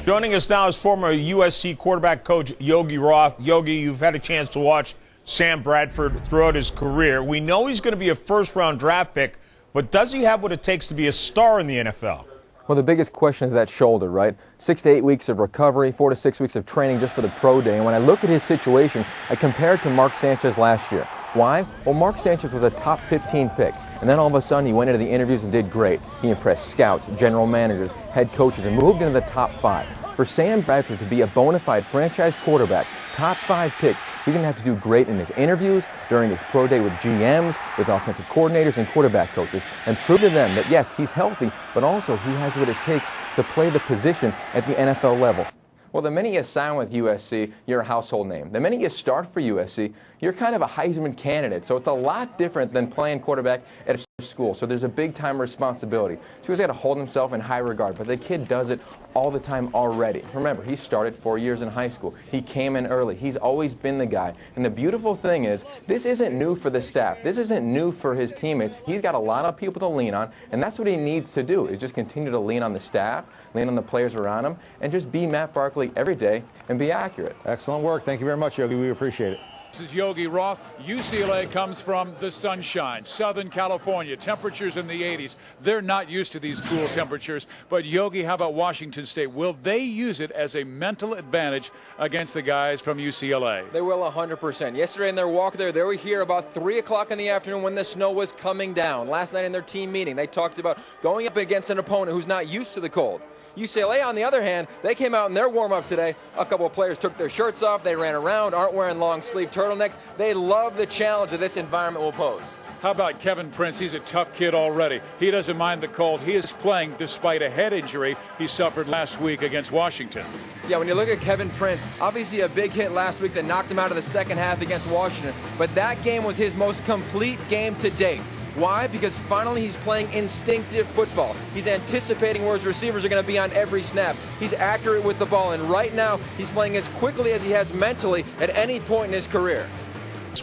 Joining us now is former USC quarterback coach Yogi Roth. Yogi, you've had a chance to watch Sam Bradford throughout his career. We know he's going to be a first-round draft pick, but does he have what it takes to be a star in the NFL? Well, the biggest question is that shoulder, right? 6 to 8 weeks of recovery, 4 to 6 weeks of training just for the pro day. And when I look at his situation, I compare it to Mark Sanchez last year. Why? Well, Mark Sanchez was a top 15 pick. And then all of a sudden, he went into the interviews and did great. He impressed scouts, general managers, head coaches, and moved into the top 5. For Sam Bradford to be a bona fide franchise quarterback, top 5 pick, he's going to have to do great in his interviews, during his pro day with GMs, with offensive coordinators and quarterback coaches, and prove to them that, yes, he's healthy, but also he has what it takes to play the position at the NFL level. Well, the minute you sign with USC, you're a household name. The minute you start for USC, you're kind of a Heisman candidate. So it's a lot different than playing quarterback at a school. So there's a big-time responsibility. So he's got to hold himself in high regard. But the kid does it all the time already. Remember, he started 4 years in high school. He came in early. He's always been the guy. And the beautiful thing is, this isn't new for the staff. This isn't new for his teammates. He's got a lot of people to lean on, and that's what he needs to do, is just continue to lean on the staff, lean on the players around him, and just be Matt Barkley every day and be accurate. Excellent work. Thank you very much, Yogi. We appreciate it. This is Yogi Roth. UCLA comes from the sunshine, Southern California, temperatures in the 80s. They're not used to these cool temperatures. But Yogi, how about Washington State? Will they use it as a mental advantage against the guys from UCLA? They will 100%. Yesterday in their walk there, they were here about 3 o'clock in the afternoon when the snow was coming down. Last night in their team meeting, they talked about going up against an opponent who's not used to the cold. UCLA, on the other hand, they came out in their warm-up today. A couple of players took their shirts off. They ran around, aren't wearing long-sleeve turtlenecks. They love the challenge that this environment will pose. How about Kevin Prince? He's a tough kid already. He doesn't mind the cold. He is playing despite a head injury he suffered last week against Washington. Yeah, when you look at Kevin Prince, obviously a big hit last week that knocked him out of the second half against Washington, but that game was his most complete game to date. Why? Because finally he's playing instinctive football. He's anticipating where his receivers are going to be on every snap. He's accurate with the ball, and right now he's playing as quickly as he has mentally at any point in his career.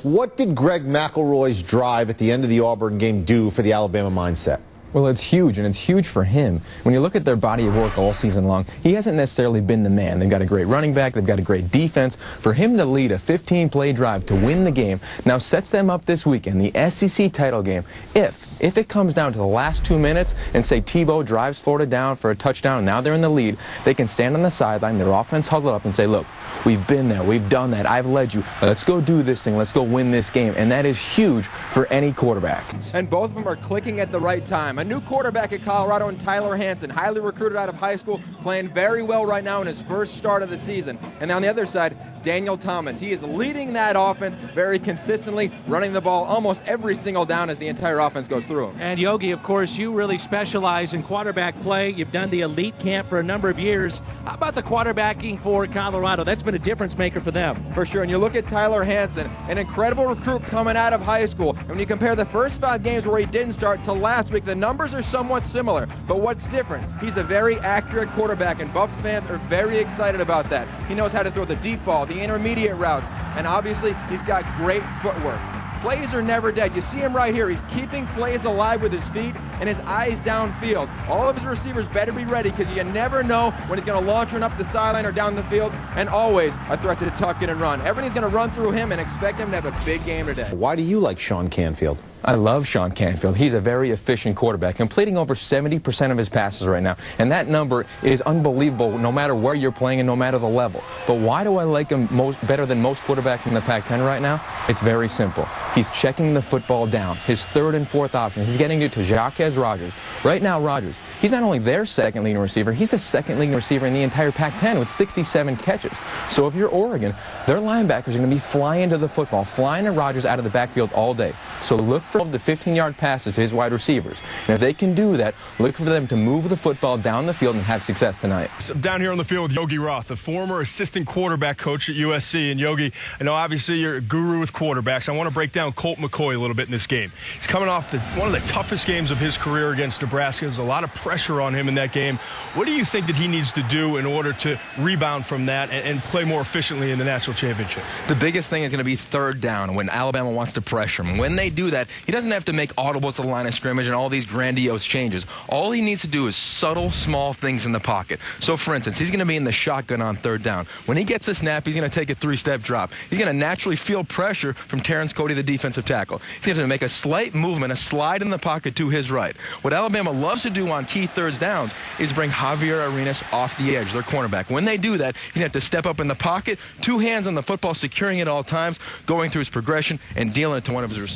What did Greg McElroy's drive at the end of the Auburn game do for the Alabama mindset? Well, it's huge, and it's huge for him. When you look at their body of work all season long, he hasn't necessarily been the man. They've got a great running back. They've got a great defense. For him to lead a 15-play drive to win the game now sets them up this weekend, the SEC title game. If it comes down to the last 2 minutes and say Tebow drives Florida down for a touchdown and now they're in the lead, they can stand on the sideline, their offense huddled up and say, look, we've been there, we've done that, I've led you, let's go do this thing, let's go win this game. And that is huge for any quarterback. And both of them are clicking at the right time. A new quarterback at Colorado in Tyler Hansen, highly recruited out of high school, playing very well right now in his first start of the season. And on the other side, Daniel Thomas. He is leading that offense very consistently, running the ball almost every single down as the entire offense goes through him. And Yogi, of course, you really specialize in quarterback play. You've done the elite camp for a number of years. How about the quarterbacking for Colorado? That's been a difference maker for them. For sure. And you look at Tyler Hansen, an incredible recruit coming out of high school. And when you compare the first 5 games where he didn't start to last week, the numbers are somewhat similar. But what's different? He's a very accurate quarterback, and Buffs fans are very excited about that. He knows how to throw the deep ball, the intermediate routes, and obviously he's got great footwork. Plays are never dead. You see him right here. He's keeping plays alive with his feet and his eyes downfield. All of his receivers better be ready because you never know when he's going to launch one up the sideline or down the field, and always a threat to tuck in and run. Everybody's going to run through him and expect him to have a big game today. Why do you like Sean Canfield? I love Sean Canfield. He's a very efficient quarterback, completing over 70% of his passes right now. And that number is unbelievable no matter where you're playing and no matter the level. But why do I like him better than most quarterbacks in the Pac-10 right now? It's very simple. He's checking the football down. His third and fourth option. He's getting it to Jacques Rogers. Right now, Rogers, he's not only their second leading receiver, he's the second leading receiver in the entire Pac-10 with 67 catches. So if you're Oregon, their linebackers are going to be flying to the football, flying to Rogers out of the backfield all day. So look for the 15-yard passes to his wide receivers. And if they can do that, look for them to move the football down the field and have success tonight. I'm down here on the field with Yogi Roth, the former assistant quarterback coach at USC. And Yogi, I know obviously you're a guru with quarterbacks. I want to break down Colt McCoy a little bit in this game. He's coming off one of the toughest games of his career against Nebraska. There's a lot of pressure pressure on him in that game. What do you think that he needs to do in order to rebound from that and play more efficiently in the national championship? The biggest thing is going to be third down when Alabama wants to pressure him. When they do that, he doesn't have to make audibles to the line of scrimmage and all these grandiose changes. All he needs to do is subtle, small things in the pocket. So, for instance, he's going to be in the shotgun on third down. When he gets the snap, he's going to take a three-step drop. He's going to naturally feel pressure from Terrence Cody, the defensive tackle. He's going to make a slight movement, a slide in the pocket to his right. What Alabama loves to do on key third downs is bring Javier Arenas off the edge, their cornerback. When they do that, he's going to have to step up in the pocket, two hands on the football, securing it at all times, going through his progression and dealing it to one of his receivers.